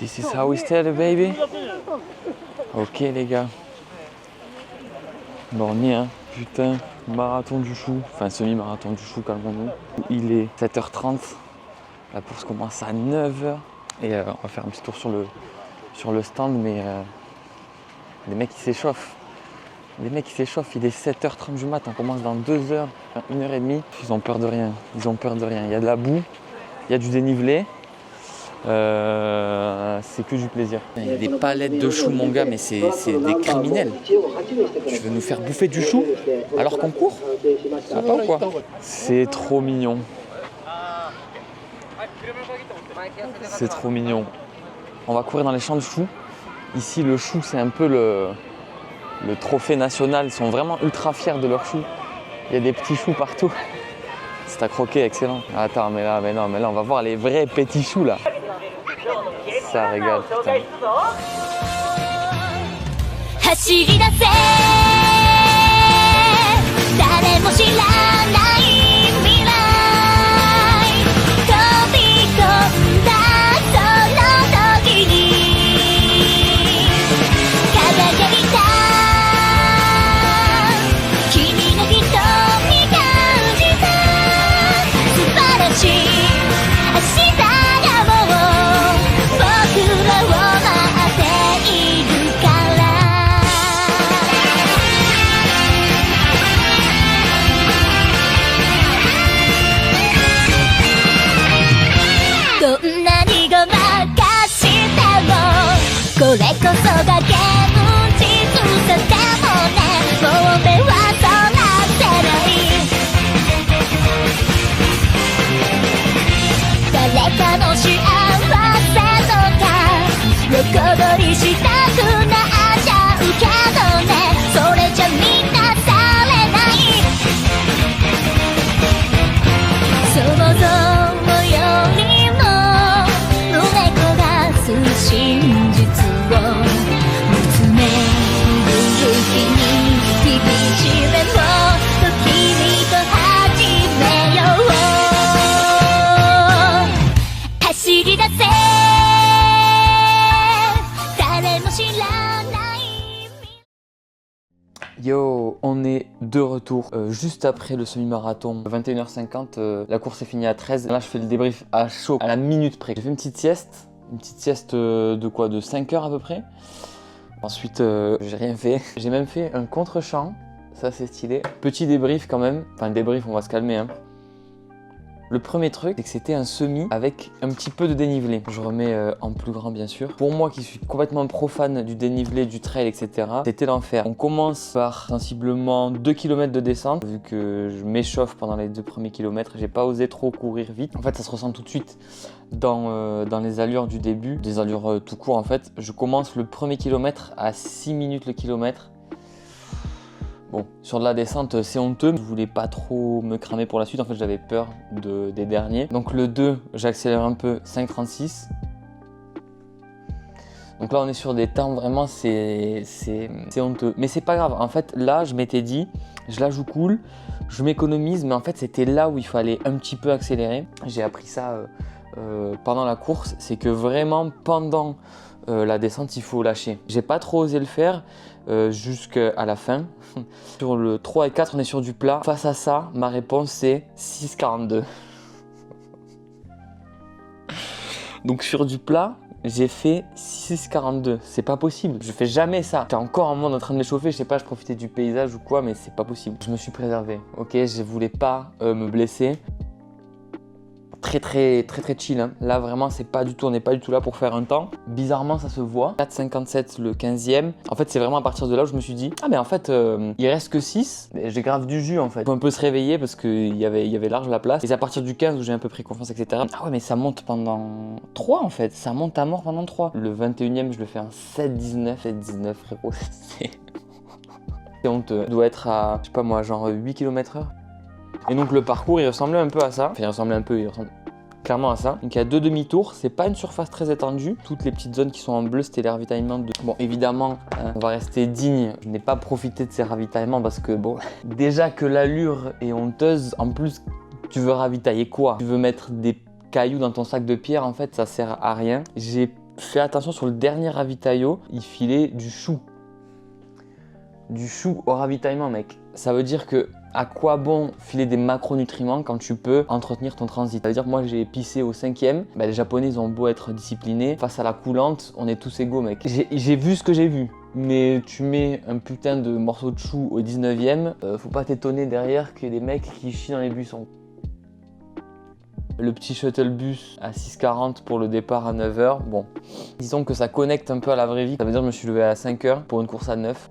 This is how we started, baby. Ok les gars. Bon, on y est, hein. Putain, marathon du chou. Enfin, semi-marathon du chou, calmons-nous. Il est 7h30. La course commence à 9h. Et on va faire un petit tour sur le stand, mais les mecs ils s'échauffent. Les mecs ils s'échauffent, il est 7h30 du mat, on commence dans 2h, enfin 1h30. Ils ont peur de rien, ils ont peur de rien. Il y a de la boue, il y a du dénivelé. C'est que du plaisir. Il y a des palettes de choux mon gars, mais c'est des criminels. Tu veux nous faire bouffer du chou alors qu'on court? Ça va pas ou quoi? C'est trop mignon. C'est trop mignon. On va courir dans les champs de choux. Ici le chou c'est un peu le trophée national. Ils sont vraiment ultra fiers de leur chou. Il y a des petits choux partout. C'est à croquer, excellent. Attends, mais là on va voir les vrais petits choux là. Ça régale, putain. Yo, on est de retour juste après le semi-marathon, 21h50, la course est finie à 13. Là je fais le débrief à chaud, à la minute près. J'ai fait une petite sieste de quoi, de 5 heures à peu près. Ensuite j'ai rien fait, j'ai même fait un contre-champ, ça c'est stylé. Petit débrief quand même, enfin débrief, on va se calmer hein. Le premier truc, c'est que c'était un semi avec un petit peu de dénivelé. Je remets en plus grand bien sûr. Pour moi qui suis complètement profane du dénivelé, du trail, etc. C'était l'enfer. On commence par sensiblement 2 km de descente. Vu que je m'échauffe pendant les 2 premiers kilomètres, j'ai pas osé trop courir vite. En fait, ça se ressent tout de suite dans les allures du début, des allures tout court en fait. Je commence le premier kilomètre à 6 minutes le kilomètre. Bon, sur de la descente, c'est honteux. Je voulais pas trop me cramer pour la suite. En fait, j'avais peur des derniers. Donc le 2, j'accélère un peu, 5,36. Donc là, on est sur des temps vraiment, c'est honteux. Mais c'est pas grave. En fait, là, je m'étais dit, je la joue cool, je m'économise. Mais en fait, c'était là où il fallait un petit peu accélérer. J'ai appris ça pendant la course. C'est que vraiment, pendant la descente, il faut lâcher. J'ai pas trop osé le faire jusqu'à la fin. Sur le 3 et 4, on est sur du plat. Face à ça, ma réponse c'est 6,42. Donc sur du plat, j'ai fait 6,42. C'est pas possible. Je fais jamais ça. J'étais encore en mode en train de m'échauffer. Je sais pas, je profitais du paysage ou quoi, mais c'est pas possible. Je me suis préservé. Ok, je voulais pas me blesser. Très chill hein. Là vraiment c'est pas du tout, on n'est pas du tout là pour faire un temps. Bizarrement ça se voit. 4,57 le 15e. En fait c'est vraiment à partir de là où je me suis dit ah mais en fait il reste que 6. J'ai grave du jus en fait. Faut un peu se réveiller parce qu'il y avait large la place. Et c'est à partir du 15 où j'ai un peu pris confiance etc. Ah ouais mais ça monte pendant 3 en fait. Ça monte à mort pendant 3. Le 21e je le fais en 7,19. 7,19 frérot. C'est honteux. Je dois être à je sais pas moi genre 8 km/h. Et donc le parcours il ressemblait un peu à ça. Enfin il ressemble clairement à ça. Donc il y a 2 demi-tours, c'est pas une surface très étendue. Toutes les petites zones qui sont en bleu, c'était les ravitaillements de... Bon évidemment, on va rester digne. Je n'ai pas profité de ces ravitaillements parce que bon, déjà que l'allure est honteuse, en plus tu veux ravitailler quoi? Tu veux mettre des cailloux dans ton sac de pierre, en fait ça sert à rien. J'ai fait attention sur le dernier ravitaillot, il filait du chou. Du chou au ravitaillement mec. Ça veut dire que à quoi bon filer des macronutriments quand tu peux entretenir ton transit? Ça veut dire que moi j'ai pissé au 5e, bah, les japonais ils ont beau être disciplinés, face à la coulante on est tous égaux mec. J'ai vu ce que j'ai vu, mais tu mets un putain de morceau de chou au 19e, faut pas t'étonner derrière qu'il y ait des mecs qui chient dans les buissons. Le petit shuttle bus à 6,40 pour le départ à 9h, bon, disons que ça connecte un peu à la vraie vie, ça veut dire que je me suis levé à 5h pour une course à 9.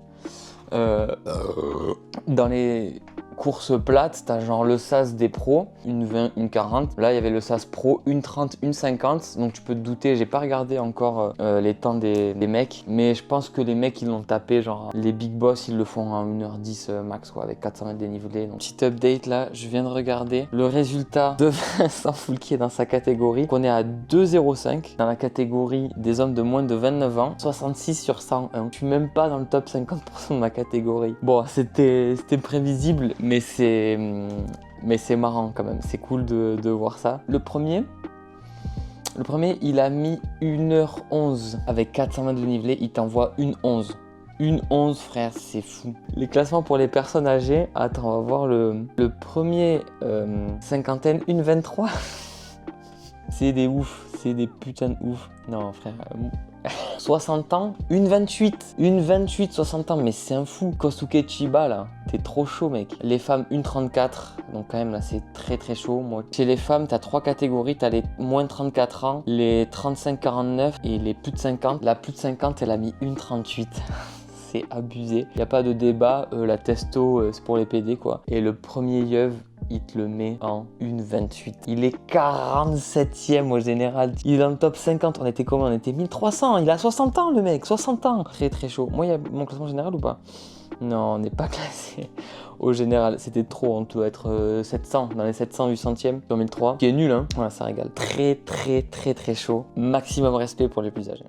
Dans les courses plates, t'as genre le SAS des pros, une 20, une 40. Là, il y avait le SAS pro, une 30, une 50. Donc tu peux te douter, j'ai pas regardé encore les temps des mecs. Mais je pense que les mecs, ils l'ont tapé. Genre, les big boss, ils le font en 1h10 max, quoi, avec 400 mètres dénivelé. Donc, petit update là, je viens de regarder le résultat de Vincent Foulquier dans sa catégorie. On est à 2,05 dans la catégorie des hommes de moins de 29 ans. 66 sur 101. Je suis même pas dans le top 50% de ma catégorie. Bon, c'était prévisible. Mais c'est marrant quand même, c'est cool de voir ça. Le premier, il a mis 1h11 avec 400 mètres de dénivelé, il t'envoie une 11. Une 11 frère, c'est fou. Les classements pour les personnes âgées, attends, on va voir le premier cinquantaine, une 23. C'est des ouf, c'est des putains de ouf. Non frère, 60 ans, une 28, 60 ans, mais c'est un fou. Kosuke Chiba là, t'es trop chaud mec. Les femmes, une 34, donc quand même là c'est très chaud. Moi, chez les femmes, t'as 3 catégories, t'as les moins de 34 ans, les 35-49 et les plus de 50. La plus de 50, elle a mis une 38. C'est abusé. Il n'y a pas de débat, la testo c'est pour les PD quoi. Et le premier yeuve, il te le met en 1,28. Il est 47e au général. Il est dans le top 50. On était comment? On était 1300. Il a 60 ans le mec, 60 ans. Très chaud. Moi, il y a mon classement général ou pas? Non, on n'est pas classé au général. C'était trop. On doit être 700. Dans les 700, 800e sur 1003. Qui est nul, hein. Voilà, ça régale. Très chaud. Maximum respect pour les plus âgés.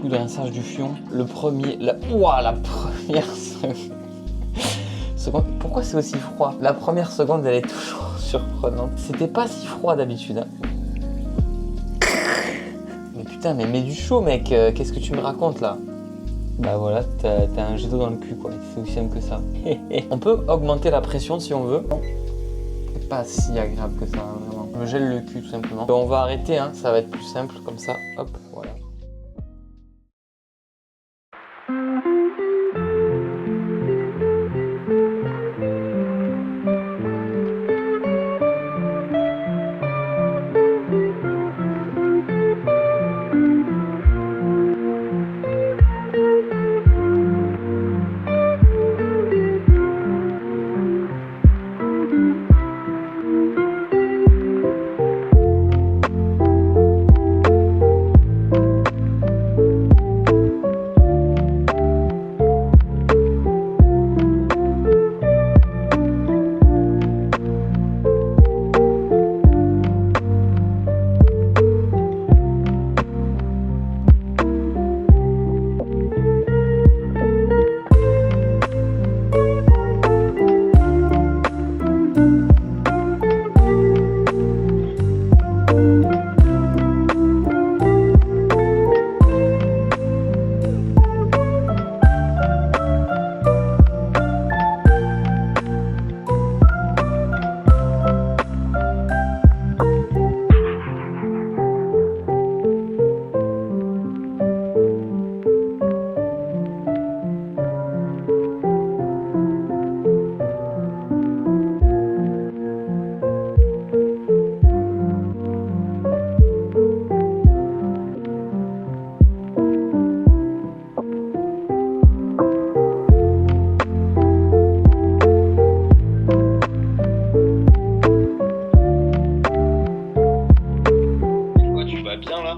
de rinçage du fion. Le premier, la première seconde. Pourquoi c'est aussi froid? La première seconde, elle est toujours surprenante. C'était pas si froid d'habitude. Hein. Mais putain, mais mets du chaud, mec. Qu'est-ce que tu me racontes là? Bah voilà, t'as un jet d'eau dans le cul, quoi. C'est aussi simple que ça. On peut augmenter la pression si on veut. C'est pas si agréable que ça, hein, vraiment. Je me gèle le cul tout simplement. On va arrêter, hein. Ça va être plus simple comme ça. Hop, voilà.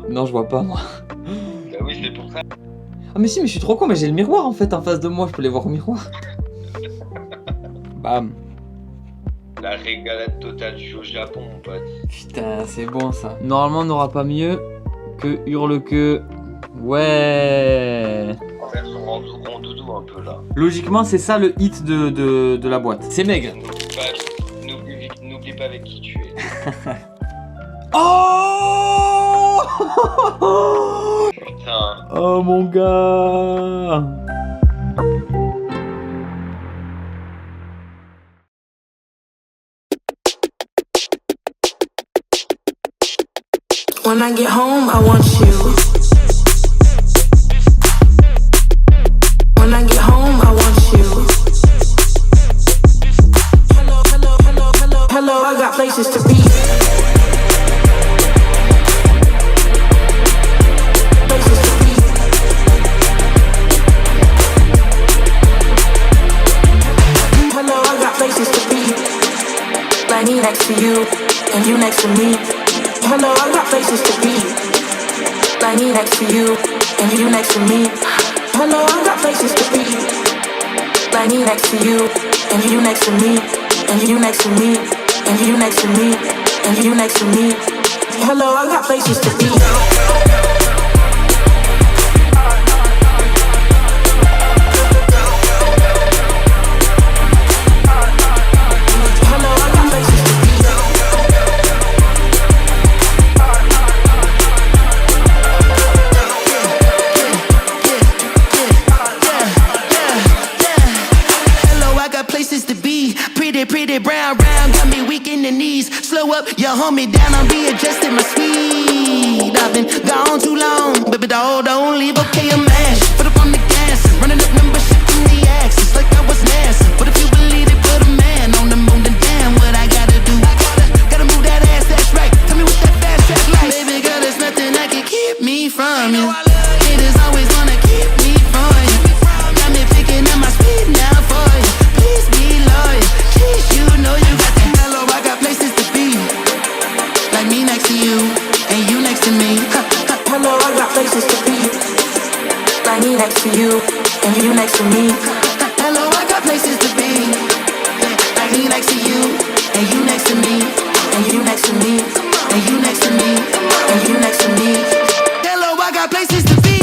Non, je vois pas moi. Bah oui, c'est pour ça. Ah mais si, mais je suis trop con, mais j'ai le miroir en fait en face de moi, je peux les voir au miroir. Bam. La régalade totale du au Japon, mon pote. Putain, c'est bon ça. Normalement, on n'aura pas mieux que Hurle-Queue. Ouais. En fait, on rend doudou un peu là. Logiquement, c'est ça le hit de la boîte. C'est maigre. N'oublie pas avec qui tu es. Oh Putain. Oh mon gars. When I get home, I want you. When I get home, I want you. Hello, hello, hello, hello, hello, I got places to be. Places to be. Hello, I got places to be. Like me next to you, and you next to me. Hello, I got places to be. Like me next to you, and you next to me. Hello, I got places to be. Like me next to you, and you next to me, and you next to me, and you next to me, and you next to me. Hello, I got places to be. Pretty brown, got me weak in the knees. Slow up, you hold me down, I'm readjusting my speed. I've been gone too long, baby doll, don't leave, okay, I'm mashed. Put up on the gas, running up numbers, shifting the axis like I was NASA. But if you believe they put a man on the moon, then damn what I gotta do. Gotta move that ass, that's right. Tell me what that fast track like. Baby girl, there's nothing that can keep me from you. Haters always wanna keep me from you. Got me picking up my speed now for you. Please be loyal. You know you got the hello, I got places to be. Like me next to you, and you next to me. Hello, I got places to be. Like me next to you, and you next to me. Hello, I got places to be. Like me next to you, and you next to me, and you next to me, and you next to me, and you next to me. Hello, I got places to be.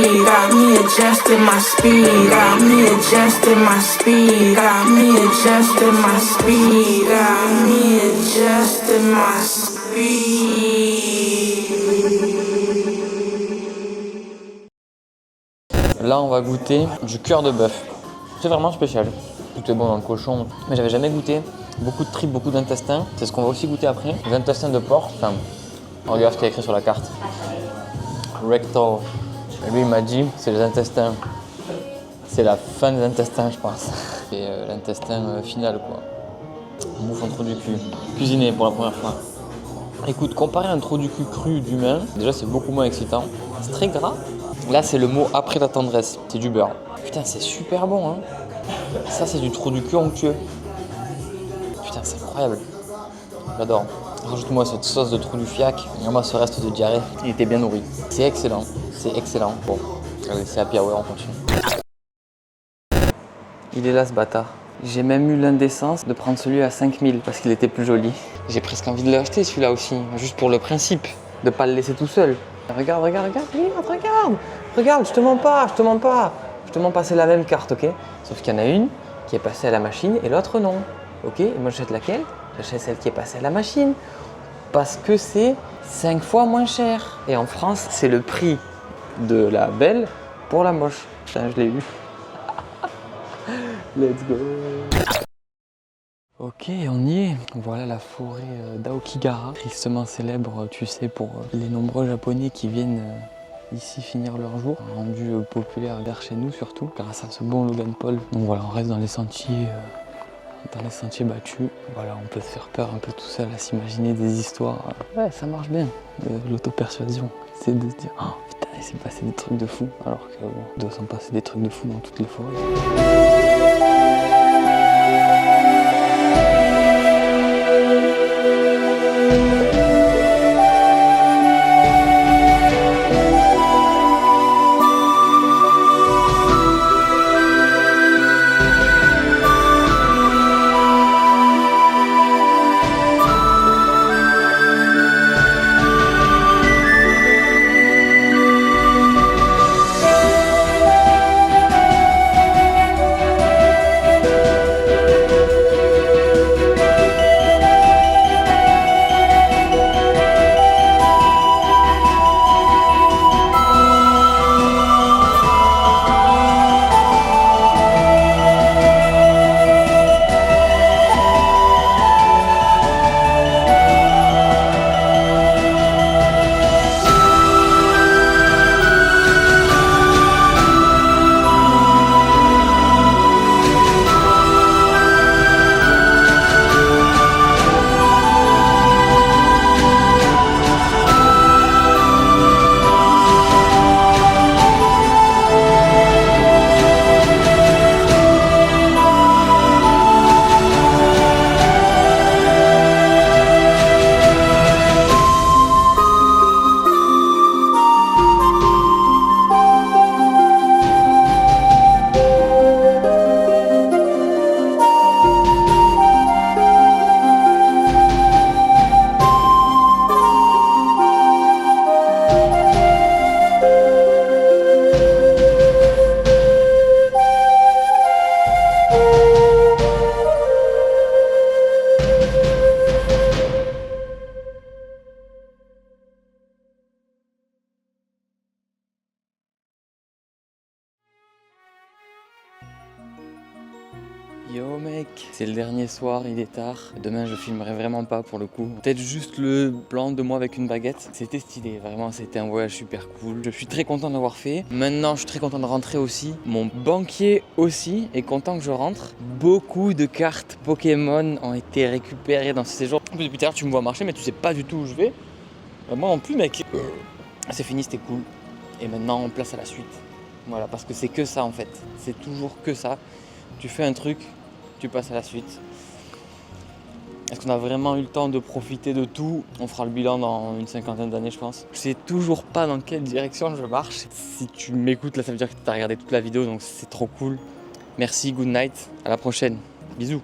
speed. Got me adjusting my speed. Got me adjusting my speed. Got me adjusting my speed. Got me adjusting my speed. Là, on va goûter du cœur de bœuf. C'est vraiment spécial. Tout est bon dans le cochon, mais j'avais jamais goûté. Beaucoup de tripes, beaucoup d'intestins. C'est ce qu'on va aussi goûter après. Les intestins de porc. Enfin, regarde ce qu'il y a écrit sur la carte. Rectal. Et lui, il m'a dit, c'est les intestins. C'est la fin des intestins, je pense. C'est l'intestin final, quoi. On bouffe un trou du cul. Cuisiné pour la première fois. Écoute, comparé à un trou du cul cru d'humain, déjà c'est beaucoup moins excitant. C'est très gras. Là, c'est le mot après la tendresse. C'est du beurre. Putain, c'est super bon, hein. Ça, c'est du trou du cul onctueux. Putain, c'est incroyable. J'adore. Rajoute-moi cette sauce de trou du fiac et moi ce reste de diarrhée. Il était bien nourri. C'est excellent. C'est excellent. Bon, allez, c'est happy hour, on continue. Il est là, ce bâtard. J'ai même eu l'indécence de prendre celui à 5000 parce qu'il était plus joli. J'ai presque envie de l'acheter celui-là aussi, juste pour le principe de pas le laisser tout seul. Regarde, regarde, regarde, regarde, regarde, je te mens pas, je te mens pas. Je te mens pas, c'est la même carte, ok? Sauf qu'il y en a une qui est passée à la machine et l'autre non. Ok? Et moi j'achète laquelle? J'achète celle qui est passée à la machine. Parce que c'est 5 fois moins cher. Et en France, c'est le prix de la belle pour la moche. Putain, je l'ai eu. Let's go. Ok, on y est. Voilà la forêt d'Aokigahara, tristement célèbre, tu sais, pour les nombreux Japonais qui viennent ici finir leur jour, rendu populaire vers chez nous surtout, grâce à ce bon Logan Paul. Donc voilà, on reste dans les sentiers battus. Voilà, on peut se faire peur un peu tout seul à s'imaginer des histoires. Ouais, ça marche bien, l'auto-persuasion. C'est de se dire, oh putain, il s'est passé des trucs de fou, alors que bon, il doit s'en passer des trucs de fou dans toutes les forêts. Yo mec, c'est le dernier soir, il est tard. Demain je filmerai vraiment pas pour le coup. Peut-être juste le plan de moi avec une baguette. C'était stylé, vraiment c'était un voyage super cool. Je suis très content d'avoir fait. Maintenant je suis très content de rentrer aussi. Mon banquier aussi est content que je rentre. Beaucoup de cartes Pokémon ont été récupérées dans ce séjour. Depuis tout à l'heure tu me vois marcher mais tu sais pas du tout où je vais. Moi non plus mec. C'est fini, c'était cool. Et maintenant on place à la suite. Voilà, parce que c'est que ça en fait. C'est toujours que ça. Tu fais un truc, tu passes à la suite. Est-ce qu'on a vraiment eu le temps de profiter de tout? On fera le bilan dans une 50aine d'années, je pense. Je sais toujours pas dans quelle direction je marche. Si tu m'écoutes là, ça veut dire que tu as regardé toute la vidéo, donc c'est trop cool. Merci, good night, à la prochaine. Bisous.